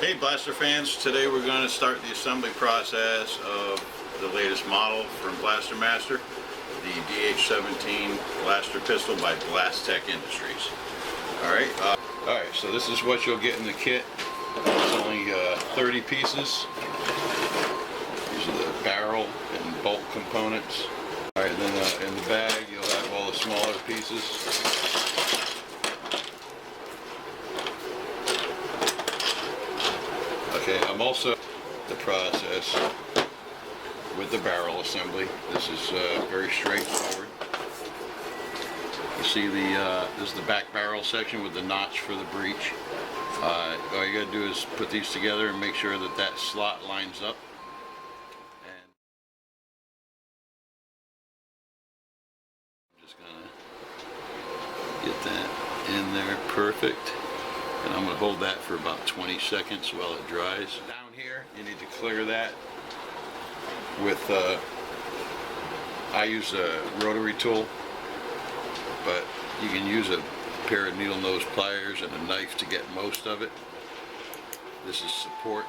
Hey Blaster fans, today we're going to start the assembly process of the latest model from Blaster Master, the DH-17 blaster pistol by Blast Tech Industries. Alright, so this is what you'll get in the kit. It's only 30 pieces. These are the barrel and bolt components. Alright, then in the bag you'll have all the smaller pieces. Okay, I'm also the process with the barrel assembly. This is very straightforward. You see this is the back barrel section with the notch for the breech. All you gotta do is put these together and make sure that that slot lines up. And I'm just gonna get that in there perfect. And I'm going to hold that for about 20 seconds while it dries. Down here, you need to clear that with, I use a rotary tool, but you can use a pair of needle nose pliers and a knife to get most of it. This is support,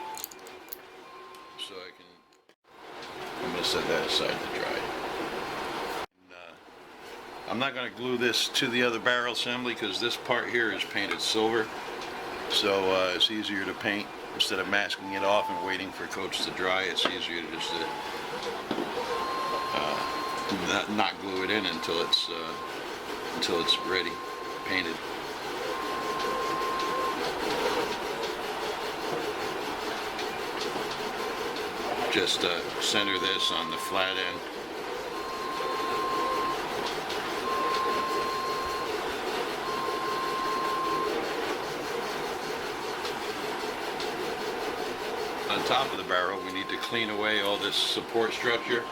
so I'm going to set that aside to dry. I'm not going to glue this to the other barrel assembly because this part here is painted silver. So it's easier to paint. Instead of masking it off and waiting for coats to dry, it's easier to just not glue it in until it's ready, painted. Just center this on the flat end. On top of the barrel, we need to clean away all this support structure.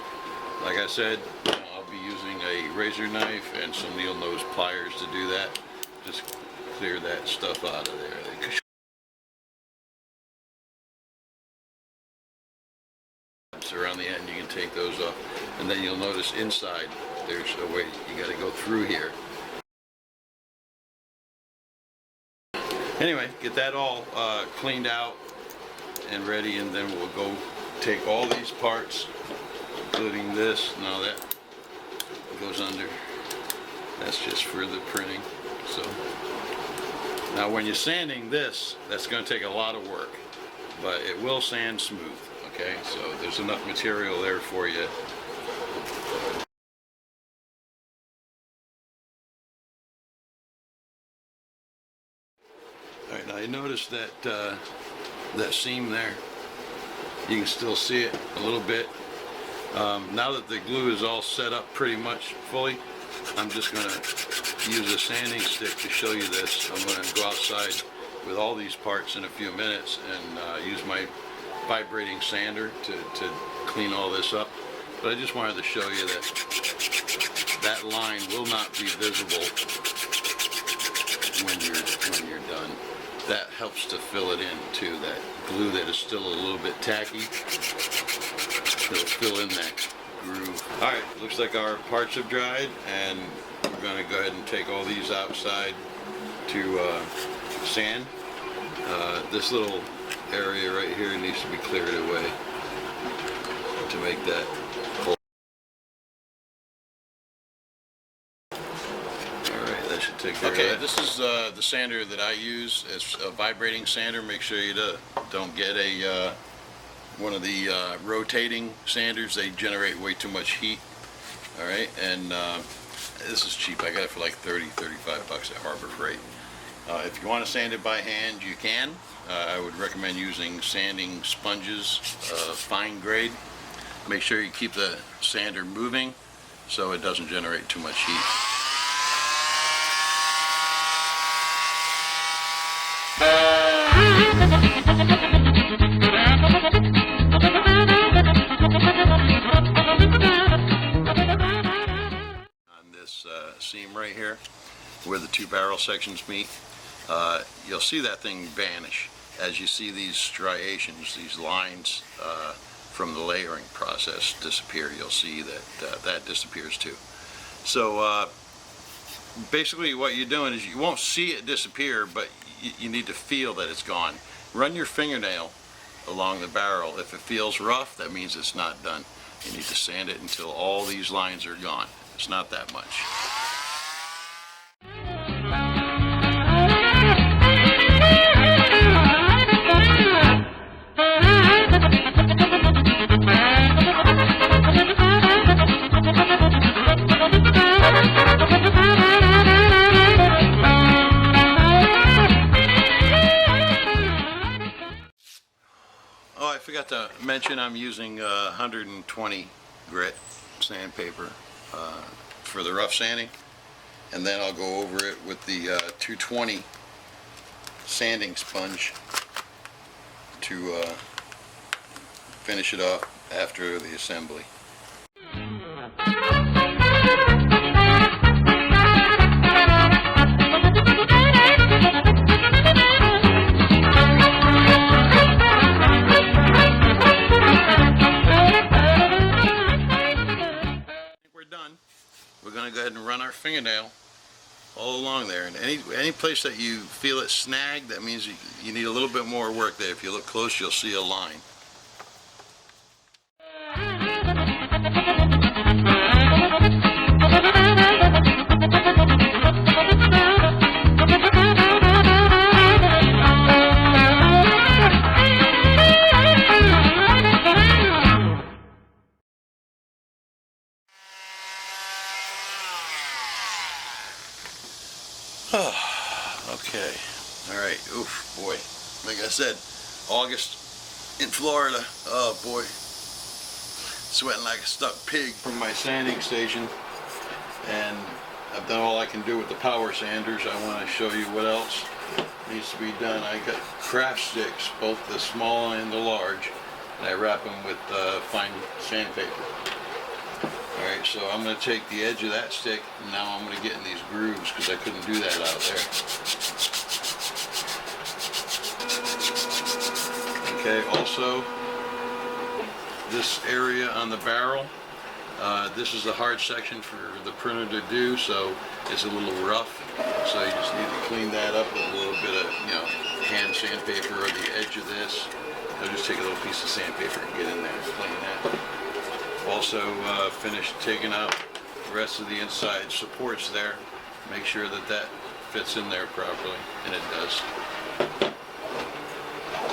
Like I said, I'll be using a razor knife and some needle nose pliers to do that. Just clear that stuff out of there. Around the end, you can take those off, and then you'll notice inside there's a way you got to go through here. Anyway, get that all cleaned out and ready, and then we'll go take all these parts, including this. Now that goes under, that's just for the printing. So now when you're sanding this, that's going to take a lot of work, but it will sand smooth. Okay, so there's enough material there for you. All right, now you notice that that seam there, you can still see it a little bit. Now that the glue is all set up pretty much fully, I'm just going to use a sanding stick to show you this. I'm going to go outside with all these parts in a few minutes and use my vibrating sander to clean all this up. But I just wanted to show you that that line will not be visible when you're done. That helps to fill it in too. That glue that is still a little bit tacky, it'll fill in that groove. Alright, looks like our parts have dried, and we're going to go ahead and take all these outside to sand. This little area right here needs to be cleared away to make that hole. Alright, that should take care of that. Okay, this is the sander that I use. It's a vibrating sander. Make sure you don't get a one of the rotating sanders. They generate way too much heat. Alright, and this is cheap. I got it for like 30-35 bucks at Harbor Freight. If you want to sand it by hand, you can. I would recommend using sanding sponges, fine grade. Make sure you keep the sander moving so it doesn't generate too much heat. On this seam right here, where the two barrel sections meet, you'll see that thing vanish as you see these striations, these lines from the layering process disappear. You'll see that that disappears too. So basically what you're doing is you won't see it disappear, but you need to feel that it's gone. run your fingernail along the barrel. If it feels rough, that means it's not done. You need to sand it until all these lines are gone. It's not that much. Oh, I forgot to mention I'm using 120 grit sandpaper for the rough sanding, and then I'll go over it with the 220 sanding sponge to finish it up after the assembly. We're going to go ahead and run our fingernail all along there, and any place that you feel it snagged, that means you need a little bit more work there. If you look close, you'll see a line. Okay, all right. Oof, boy. Like I said, August in Florida. Oh boy, sweating like a stuck pig from my sanding station, and I've done all I can do with the power sanders. I want to show you what else needs to be done. I got craft sticks, both the small and the large, and I wrap them with fine sandpaper. Alright, so I'm going to take the edge of that stick, and now I'm going to get in these grooves because I couldn't do that out there. Okay, also, this area on the barrel, this is a hard section for the printer to do, so it's a little rough. So you just need to clean that up with a little bit of, hand sandpaper or the edge of this. I'll just take a little piece of sandpaper and get in there and clean that. Also finished taking out the rest of the inside supports there. Make sure that that fits in there properly, and it does.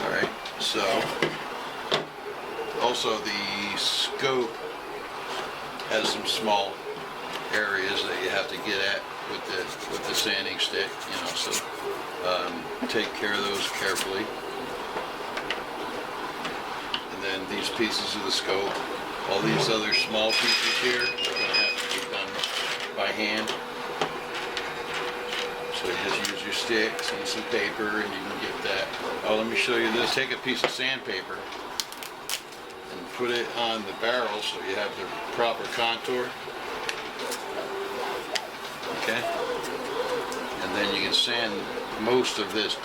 Alright, so also the scope has some small areas that you have to get at with the sanding stick, so take care of those carefully. And then these pieces of the scope, all these other small pieces here are going to have to be done by hand. So you just use your sticks and some paper and you can get that. Oh, let me show you this. Take a piece of sandpaper and put it on the barrel so you have the proper contour. Okay? And then you can sand most of this.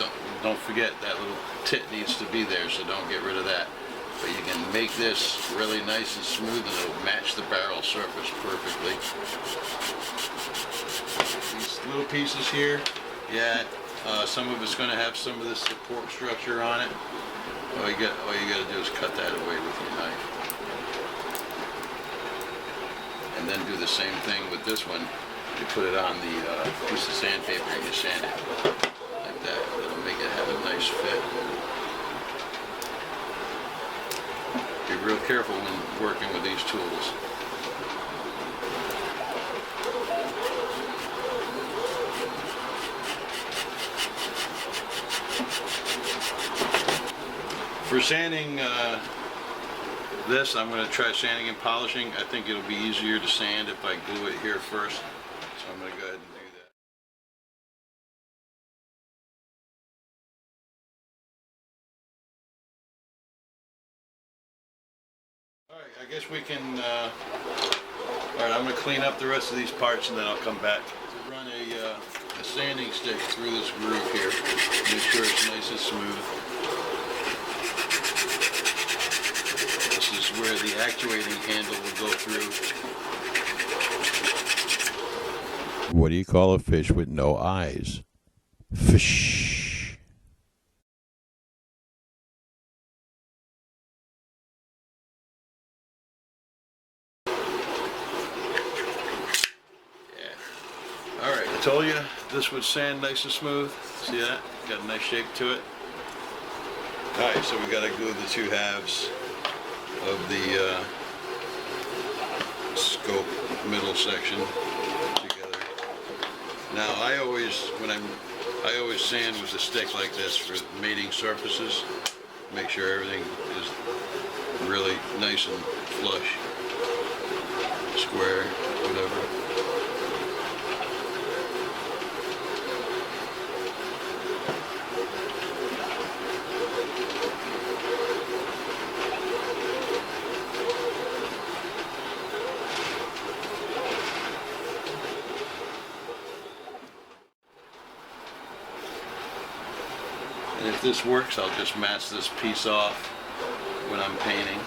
Don't forget that little tit needs to be there, so don't get rid of that. But you can make this really nice and smooth, and it'll match the barrel surface perfectly. These little pieces here, some of it's going to have some of this support structure on it. All you got to do is cut that away with your knife. And then do the same thing with this one. You put it on the piece of sandpaper and you sand it like that. It'll make it have a nice fit. Be real careful when working with these tools. For sanding this, I'm going to try sanding and polishing. I think it'll be easier to sand if I glue it here first. So I'm going to go ahead and do that. Alright, I guess we can, alright, I'm going to clean up the rest of these parts and then I'll come back. To run a sanding stick through this groove here, make sure it's nice and smooth. This is where the actuating handle will go through. What do you call a fish with no eyes? Fish. Told you this would sand nice and smooth. See that? Got a nice shape to it. Alright, so we got to glue the two halves of the scope middle section together. Now I always sand with a stick like this for mating surfaces. Make sure everything is really nice and flush, square, whatever. And if this works, I'll just mask this piece off when I'm painting.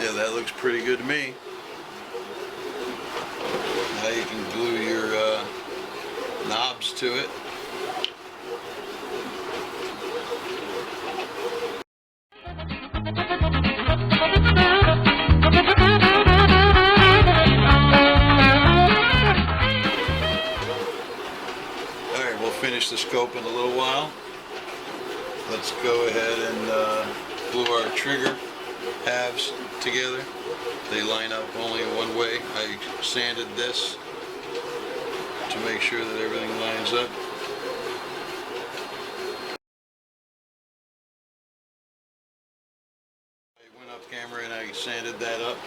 Yeah, that looks pretty good to me. Now you can glue your knobs to it. Alright, we'll finish the scope in a little while. Let's go ahead and glue our trigger halves together. They line up only one way. I sanded this to make sure that everything lines up. I went up camera and I sanded that up,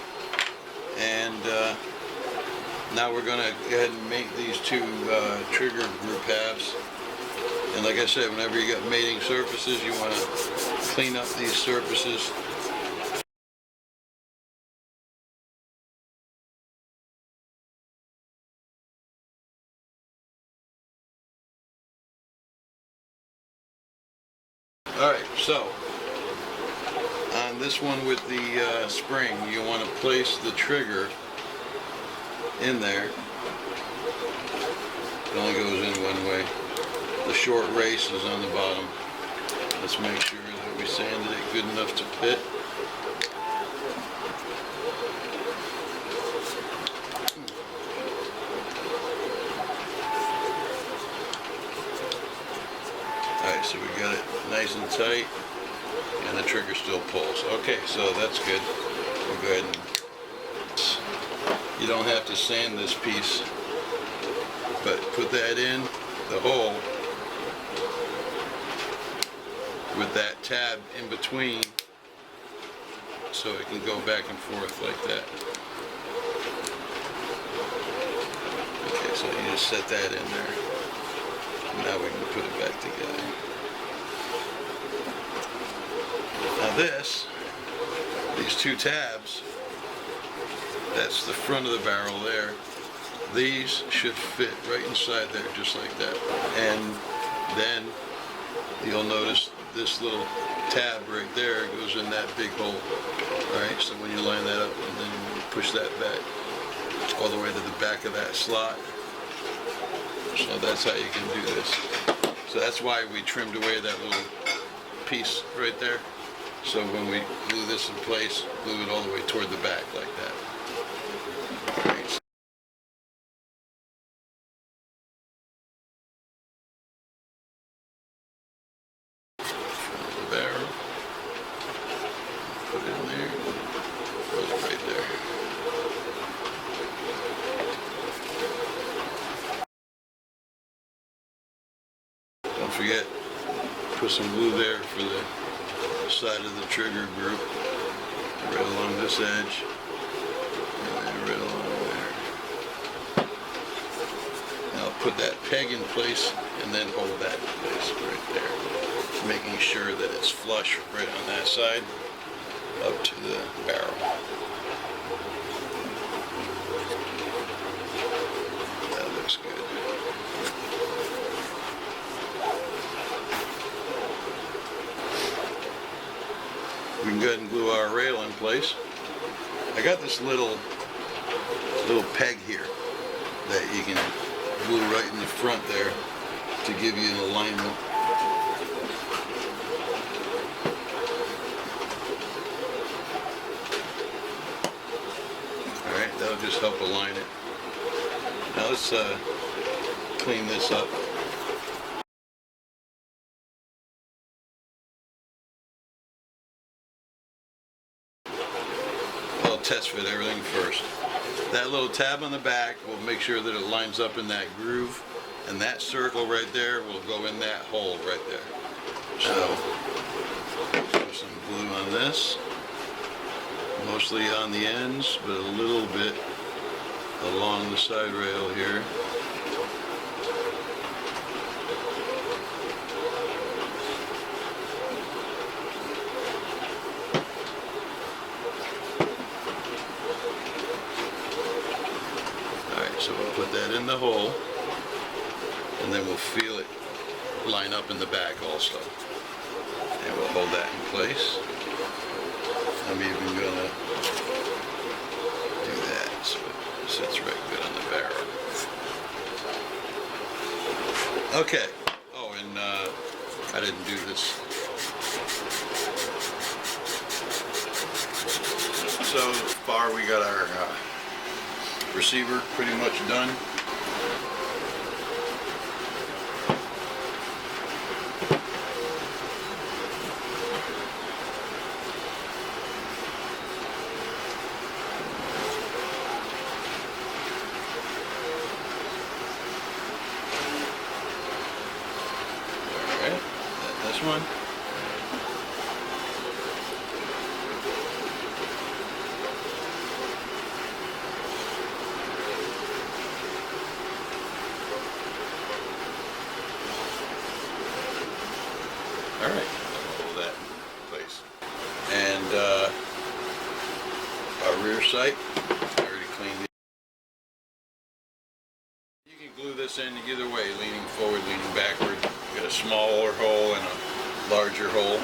and now we're going to go ahead and make these two trigger group halves. And like I said, whenever you got mating surfaces, you want to clean up these surfaces. Alright, so on this one with the spring, you want to place the trigger in there. It only goes in one way. The short race is on the bottom. Let's make sure that we sanded it good enough to fit. Alright, so we got it nice and tight, and the trigger still pulls. Okay, so that's good. We'll go ahead and... You don't have to sand this piece, but put that in the hole with that tab in between so it can go back and forth like that. Okay, so you just set that in there. Now we can put it back together. Now these two tabs, that's the front of the barrel there. These should fit right inside there, just like that. And then you'll notice this little tab right there goes in that big hole. Alright, so when you line that up, and then you push that back all the way to the back of that slot. So that's how you can do this. So that's why we trimmed away that little piece right there. So when we glue this in place, glue it all the way toward the back like that. Alright. Barrel, put it in there, goes right there. Don't forget, put some glue there for the side of the trigger group, right along this edge, and then right along there. And I'll put that peg in place and then hold that in place right there, making sure that it's flush right on that side up to the barrel. That looks good. We can go ahead and glue our rail in place. I got this little peg here that you can glue right in the front there to give you an alignment. Alright, that'll just help align it. Now let's clean this up. I'll test fit everything first. That little tab on the back will make sure that it lines up in that groove, and that circle right there will go in that hole right there. So, put some glue on this, mostly on the ends, but a little bit along the side rail here. So we'll put that in the hole, and then we'll feel it line up in the back also. And we'll hold that in place. I'm even gonna do that so it sits right good on the barrel. Okay. Oh, and I didn't do this. So far we got our receiver pretty much done. Alright, this one. Alright, hold that in place. And our rear sight, I already cleaned it. You can glue this in either way, leaning forward, leaning backward. You got a smaller hole and a larger hole.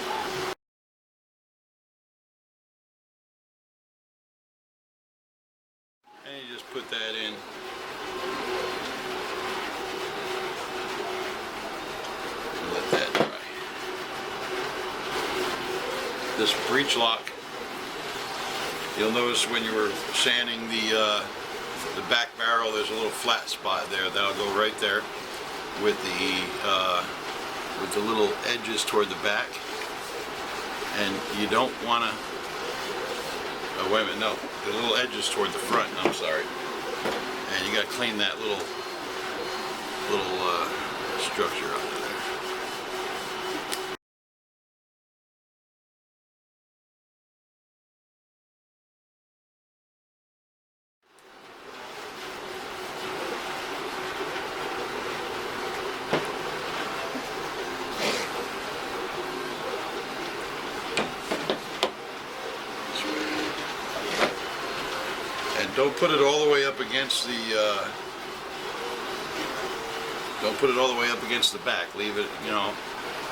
And you just put that in. And let that dry. This breech lock, you'll notice when you were sanding the back barrel, there's a little flat spot there. That'll go right there with the little edges toward the back. And you don't want to, oh wait a minute, no, the little edges toward the front, I'm sorry. And you got to clean that little structure up there. And don't put it all the way up against the back. Leave it, you know,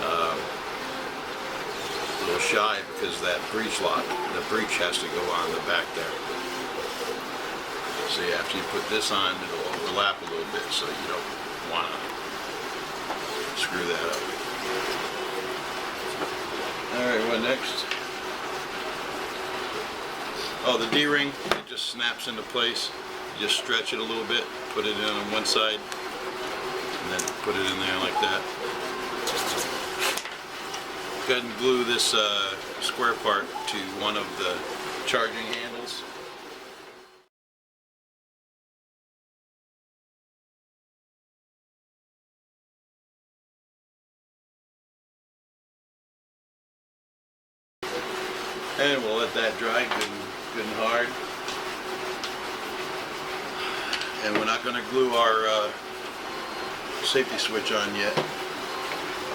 a little shy, because that breech lock, the breech has to go on the back there. See, after you put this on, it'll overlap a little bit, so you don't want to screw that up. All right, what next? Oh, the D-ring, it just snaps into place. You just stretch it a little bit, put it in on one side, and then put it in there like that. Go ahead and glue this square part to one of the charging handles. And we'll let that dry good and hard. And we're not going to glue our safety switch on yet,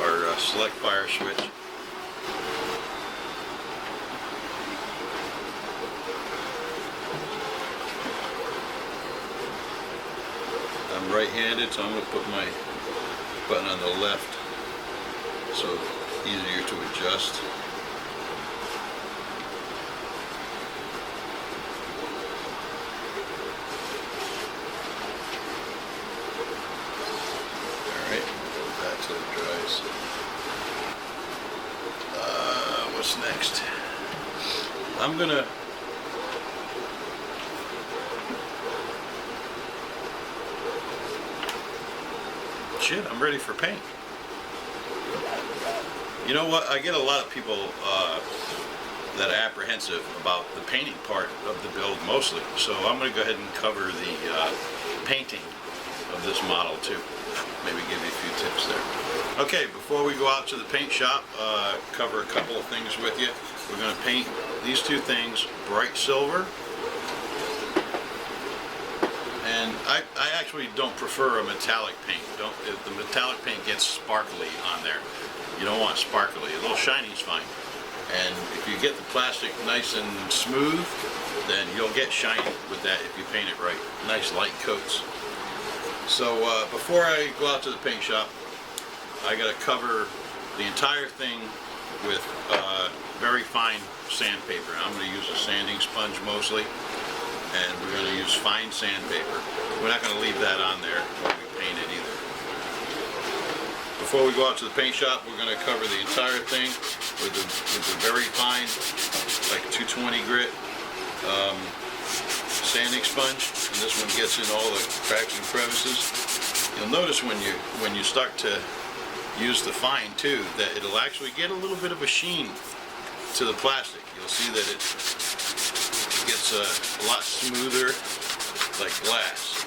our select fire switch. I'm right-handed, so I'm going to put my button on the left so it's easier to adjust. Alright, that till it dries. What's next? I'm going to I'm ready for paint. You know what? I get a lot of people that are apprehensive about the painting part of the build mostly. So I'm going to go ahead and cover the painting of this model too. Maybe give you a few tips there. Okay, before we go out to the paint shop, cover a couple of things with you. We're going to paint these two things bright silver. And I actually don't prefer a metallic paint. If the metallic paint gets sparkly on there. You don't want sparkly. A little shiny is fine. And if you get the plastic nice and smooth, then you'll get shiny with that if you paint it right. Nice light coats. So before I go out to the paint shop, I got to cover the entire thing with very fine sandpaper. I'm going to use a sanding sponge mostly. And we're going to use fine sandpaper. We're not going to leave that on there when we paint it either. Before we go out to the paint shop, we're going to cover the entire thing with the very fine, like 220 grit sanding sponge. And this one gets in all the cracks and crevices. You'll notice when you start to use the fine too, that it'll actually get a little bit of a sheen to the plastic. You'll see that it gets a lot smoother, like glass.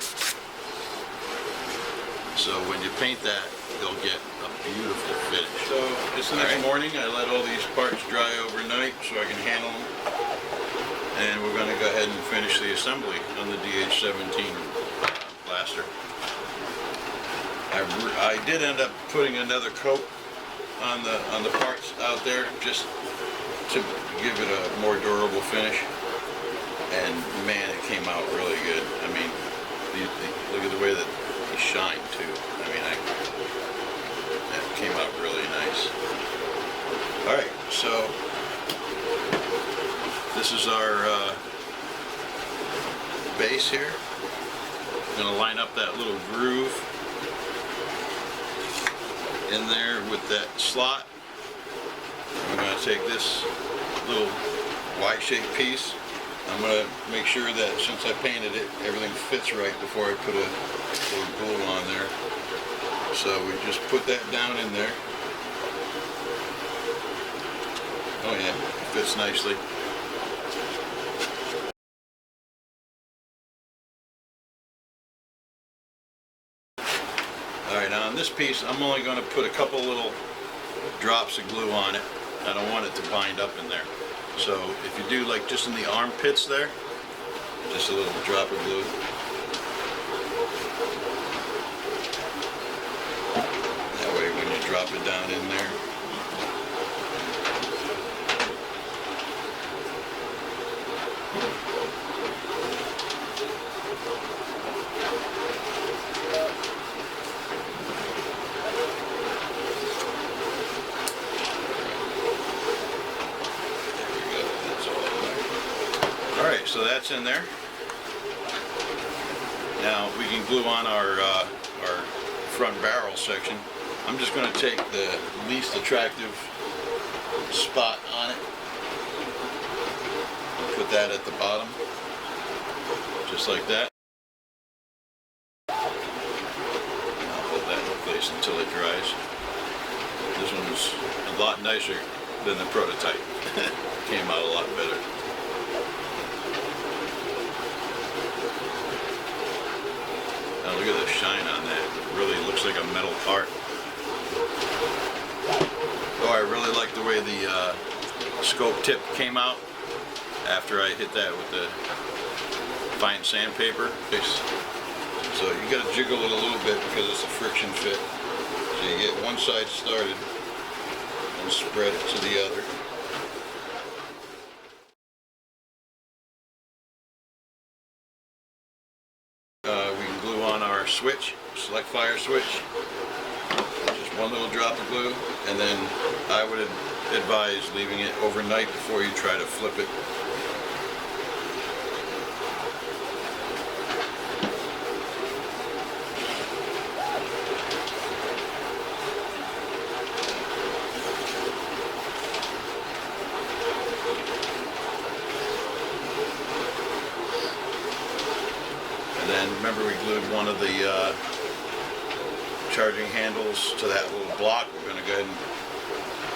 So when you paint that, you'll get a beautiful finish. So this next morning, I let all these parts dry overnight so I can handle them. And we're going to go ahead and finish the assembly on the DH-17 blaster. I did end up putting another coat on the parts out there just to give it a more durable finish. And man, it came out really good. I mean, look at the way that they shine too. I mean, that came out really nice. All right, so this is our base here. I'm gonna line up that little groove in there with that slot. I'm gonna take this little Y-shaped piece. I'm going to make sure that since I painted it, everything fits right before I put a little glue on there. So we just put that down in there. Oh yeah, it fits nicely. Alright, now on this piece, I'm only going to put a couple little drops of glue on it. I don't want it to bind up in there. So if you do like just in the armpits there, just a little drop of glue. That way when you drop it down in there, so that's in there. Now we can glue on our front barrel section. I'm just going to take the least attractive spot on it and put that at the bottom, just like that. I'll hold that in place until it dries. This one's a lot nicer than the prototype. Came out a lot better. Now look at the shine on that. It really looks like a metal part. Oh, I really like the way the scope tip came out after I hit that with the fine sandpaper. So you got to jiggle it a little bit because it's a friction fit. So you get one side started and spread it to the other. We can glue on our switch, select fire switch. Just one little drop of glue, and then I would advise leaving it overnight before you try to flip it. And then remember, we glued one of the charging handles to that little block. We're going to go ahead and...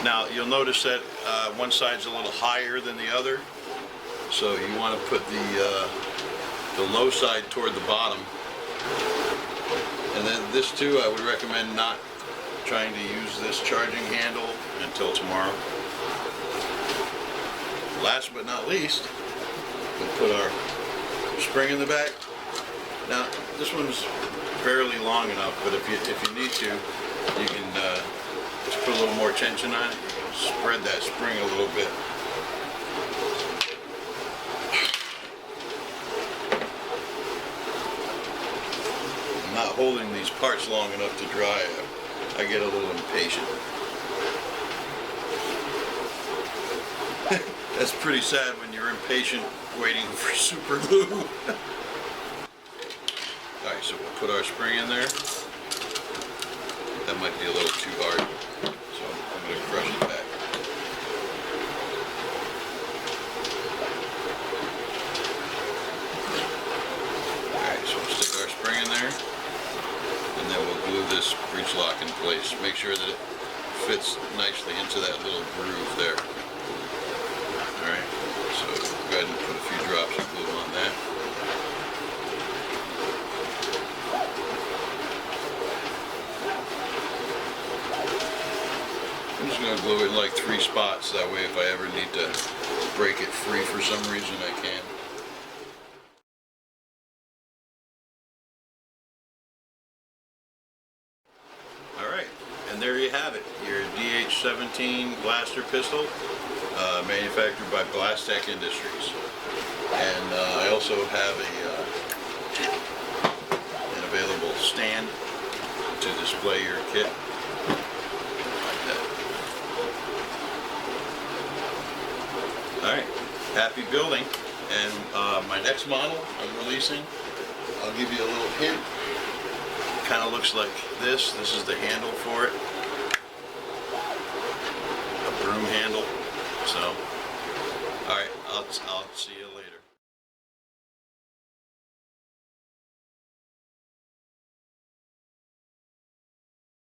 Now you'll notice that one side's a little higher than the other, so you want to put the low side toward the bottom. And then this too, I would recommend not trying to use this charging handle until tomorrow. Last but not least, we'll put our spring in the back. Now, this one's barely long enough, but if you need to, you can just put a little more tension on it. Spread that spring a little bit. I'm not holding these parts long enough to dry. I get a little impatient. That's pretty sad when you're impatient waiting for super glue. Alright, so we'll put our spring in there. That might be a little too hard, so I'm going to crush it back. Alright, so we'll stick our spring in there, and then we'll glue this breech lock in place. Make sure that it fits nicely into that little groove there. Alright, so go ahead and put a few drops of glue on that. I'm just going to glue it in like 3 spots, that way if I ever need to break it free for some reason I can. Alright, and there you have it, your DH-17 blaster pistol, manufactured by Blastech Industries. And I also have an available stand to display your kit. Alright, happy building, and my next model I'm releasing, I'll give you a little hint. It kind of looks like this. This is the handle for it. A broom handle. So, alright, I'll see you later.